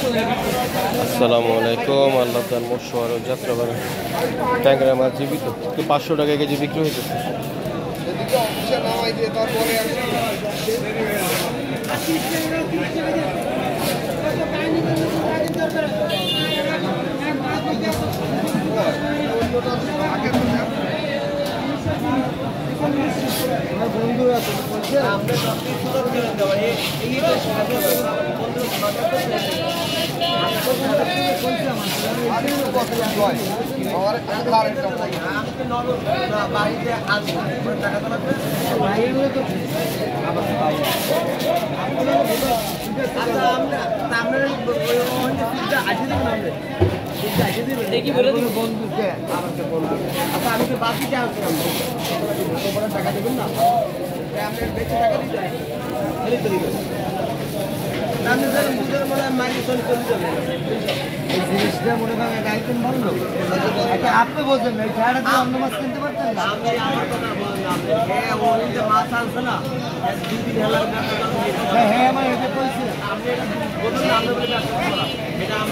আসসালামু আলাইকুম। আল্লাহ তার মশওয়ার যাত্রাবাড়ি ট্যাংরা মাছ জীবিত 500 টাকা কেজি বিক্রি হয়েছে। বন্ধু আছে দেখি বলে দিব বন্ধুকে আমাকে বলবো। আচ্ছা আমি তো বাকি টাকা দেবেন না, আপনি বেশি টাকা দিতে এই জিনিসটা মনে করেন একদম ভালো একটা আপনি বলছেন না, খেয়াটা দিয়ে অন্য মাছ কিনতে পারতেন না। আমি আমার কথা বললাম, হ্যাঁ ওই যে মাছ আনছে না, হ্যাঁ আমার এটা বলছি আপনি বলুন,